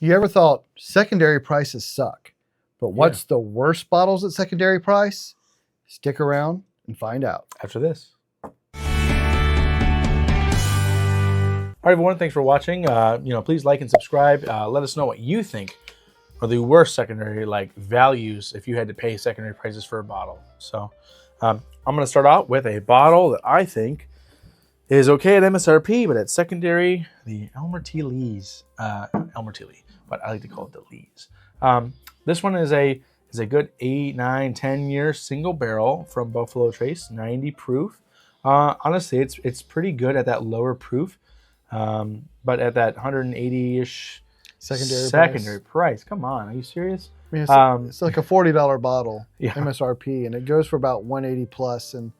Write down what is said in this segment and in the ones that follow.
You ever thought secondary prices suck? But what's the worst bottles at secondary price? Stick around and find out. After this. All right, everyone. Thanks for watching. Please like and subscribe. Let us know what you think are the worst secondary values if you had to pay secondary prices for a bottle. So I'm going to start out with a bottle that I think is okay at MSRP, but at secondary, the Elmer T. Lee's. Elmer T. Lee, but I like to call it the Lee's. This one is a good 8, 9, 10 year single barrel from Buffalo Trace, 90 proof. Honestly, it's pretty good at that lower proof, but at that 180-ish secondary price. Come on, are you serious? I mean, it's like a $40 bottle MSRP, and it goes for about 180 plus, and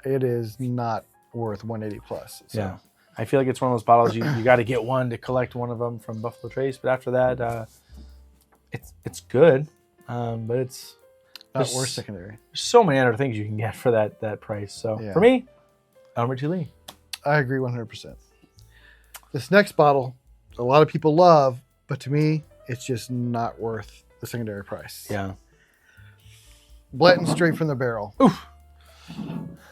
it is not worth 180 plus. So. Yeah, I feel like it's one of those bottles you got to get one to collect one of them from Buffalo Trace, but after that, it's good, but it's not worth secondary. There's so many other things you can get for that price. So for me, Elmer T. Lee. I agree 100%. This next bottle, a lot of people love, but to me, it's just not worth the secondary price. Yeah. Blanton straight from the barrel. Oof.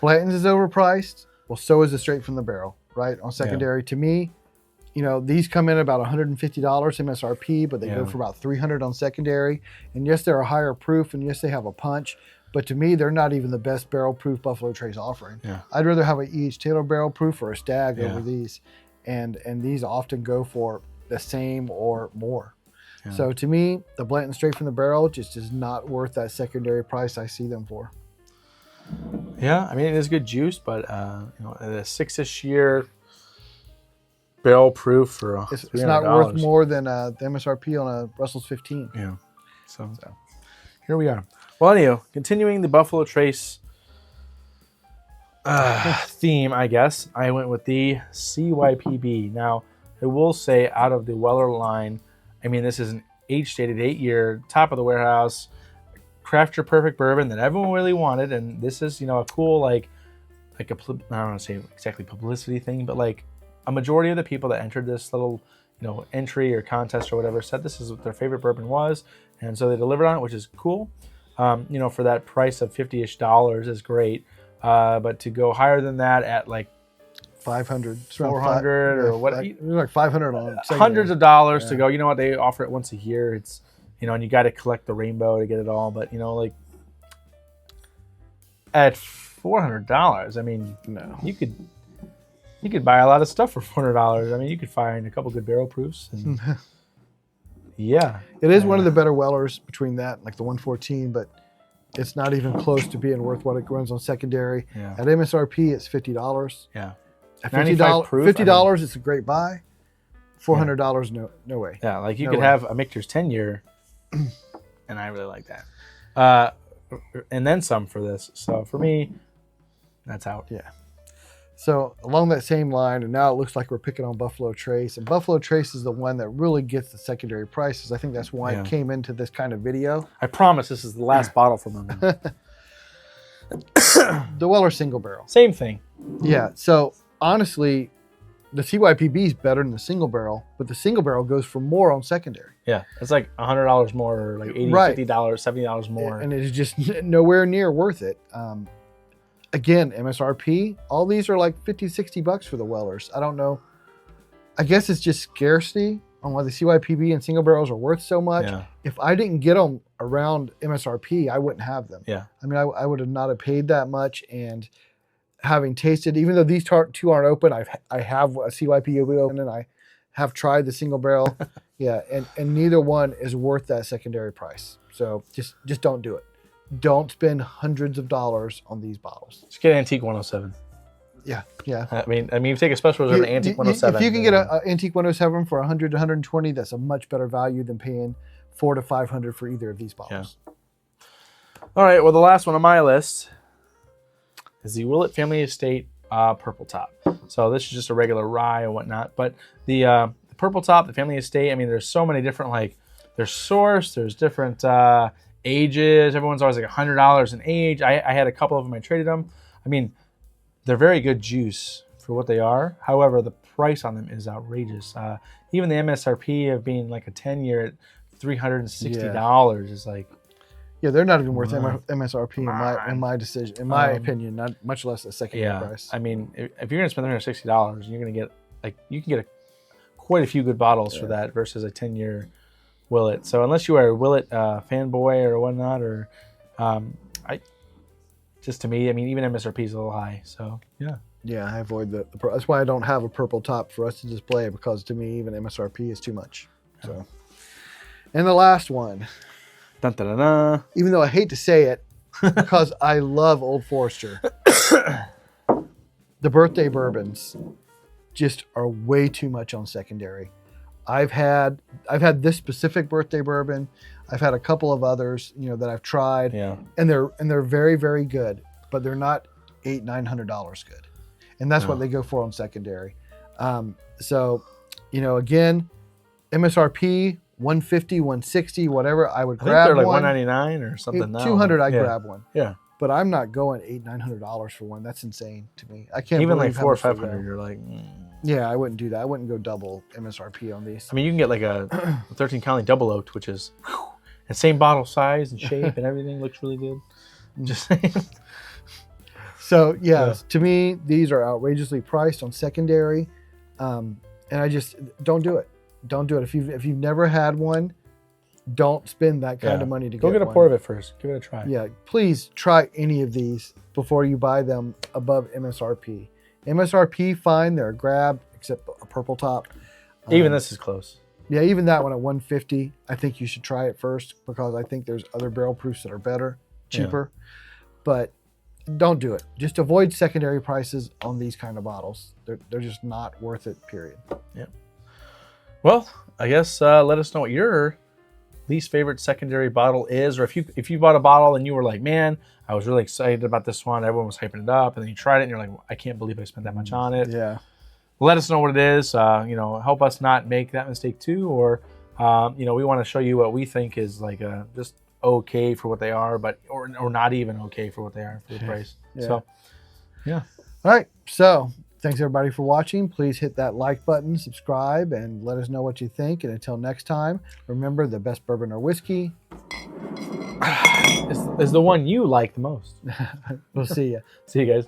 Blanton's is overpriced. Well, so is the straight from the barrel, right? On secondary, to me, these come in about $150 MSRP, but they go for about $300 on secondary. And yes, they're a higher proof, and yes, they have a punch. But to me, they're not even the best barrel proof Buffalo Trace offering. Yeah. I'd rather have a E.H. Taylor barrel proof or a Stag over these. And these often go for the same or more. Yeah. So to me, the Blanton straight from the barrel just is not worth that secondary price I see them for. Yeah, I mean, it is good juice, but a 6-ish year barrel proof for $300. It's not worth more than the MSRP on a Russell's 15. Yeah. So here we are. Well, anyhow, continuing the Buffalo Trace theme, I guess, I went with the CYPB. Now, I will say out of the Weller line, I mean, this is an age-stated 8-year, top of the warehouse, craft your perfect bourbon that everyone really wanted. And this is, a cool, I don't want to say exactly publicity thing, but a majority of the people that entered this little, entry or contest or whatever said this is what their favorite bourbon was. And so they delivered on it, which is cool. For that price of $50-ish is great. But to go higher than that at 500, 400 or what? Like 500 on hundreds of dollars to go. You know what? They offer it once a year. It's and you got to collect the rainbow to get it all. But at $400, I mean, no, you could buy a lot of stuff for $400. I mean, you could find a couple good barrel proofs. And yeah, it is one of the better Wellers between that and the 114, but it's not even close to being worth what it runs on secondary. Yeah. At MSRP, it's $50. Yeah. At $50, it's a great buy. $400, no way. Yeah, you could have a Michter's 10-year, and I really like that. And then some for this. So for me, that's out. Yeah. So along that same line, and now it looks like we're picking on Buffalo Trace. And Buffalo Trace is the one that really gets the secondary prices. I think that's why it came into this kind of video. I promise this is the last bottle from them. The Weller single barrel. Same thing. Yeah. So honestly, the CYPB is better than the single barrel, but the single barrel goes for more on secondary. Yeah. It's like $100 more, or $80, $50, $70 more. And it is just nowhere near worth it. Again, MSRP, all these are like $50, $60 for the Wellers. I don't know. I guess it's just scarcity on why the CYPB and single barrels are worth so much. Yeah. If I didn't get them around MSRP, I wouldn't have them. Yeah. I mean, I would have not have paid that much. And having tasted, even though these two aren't open, I have a CYPB open and I have tried the single barrel. Yeah, and neither one is worth that secondary price. So just don't do it. Don't spend hundreds of dollars on these bottles. Just get Antique 107. Yeah. I mean, if you take a special reserve of Antique 107. If you can get an Antique 107 for $100 to $120, that's a much better value than paying $400 to $500 for either of these bottles. Yeah. All right. Well, the last one on my list is the Willett Family Estate Purple Top. So this is just a regular rye and whatnot, but the Purple Top, the Family Estate. I mean, there's so many different there's source, there's different ages. Everyone's always $100 an age. I had a couple of them. I traded them. I mean, they're very good juice for what they are. However, the price on them is outrageous. Even the MSRP of being like a 10-year at $360 is like. Yeah, they're not even worth MSRP in my decision, in my opinion, not much less a secondary price. I mean, if you're gonna spend $360, you're gonna get you can get quite a few good bottles for that versus a 10-year Willett. So unless you are a Willett fanboy or whatnot, or to me, I mean, even MSRP is a little high. So yeah, I avoid that's why I don't have a purple top for us to display, because to me, even MSRP is too much. So, and the last one. Dun, dun, dun, dun. Even though I hate to say it, because I love Old Forester, the birthday bourbons just are way too much on secondary. I've had this specific birthday bourbon. I've had a couple of others, that I've tried, and they're very, very good, but they're not $800-900 good, and that's what they go for on secondary. So, again, MSRP. 150, 160, whatever. I would grab one. I think they're like $199 or something now. 200, I grab one. Yeah. But I'm not going $800-900 for one. That's insane to me. I can't even believe like $400 or $500. You're like, yeah, I wouldn't do that. I wouldn't go double MSRP on these. I mean, you can get like a 13 County double oaked, which is the same bottle size and shape and everything looks really good. I'm just saying. So to me, these are outrageously priced on secondary, and I just don't do it. Don't do it. If you've never had one, don't spend that kind of money to go get a pour of it first. Give it a try. Yeah, please try any of these before you buy them above MSRP. MSRP, fine, they're a grab, except a purple top. Even this is close. Yeah, even that one at 150, I think you should try it first, because I think there's other barrel proofs that are better, cheaper. But don't do it. Just avoid secondary prices on these kind of bottles. They're just not worth it, period. Yep. Well, I guess let us know what your least favorite secondary bottle is, or if you bought a bottle and you were like, man, I was really excited about this one, everyone was hyping it up, and then you tried it and you're like, I can't believe I spent that much on it. Yeah. Let us know what it is. Help us not make that mistake too, or we want to show you what we think is like just okay for what they are, but or not even okay for what they are for the price. Yeah. So, yeah. All right. So, thanks everybody for watching. Please hit that like button, subscribe, and let us know what you think. And until next time, remember, the best bourbon or whiskey is the one you like the most. We'll see you. See you guys.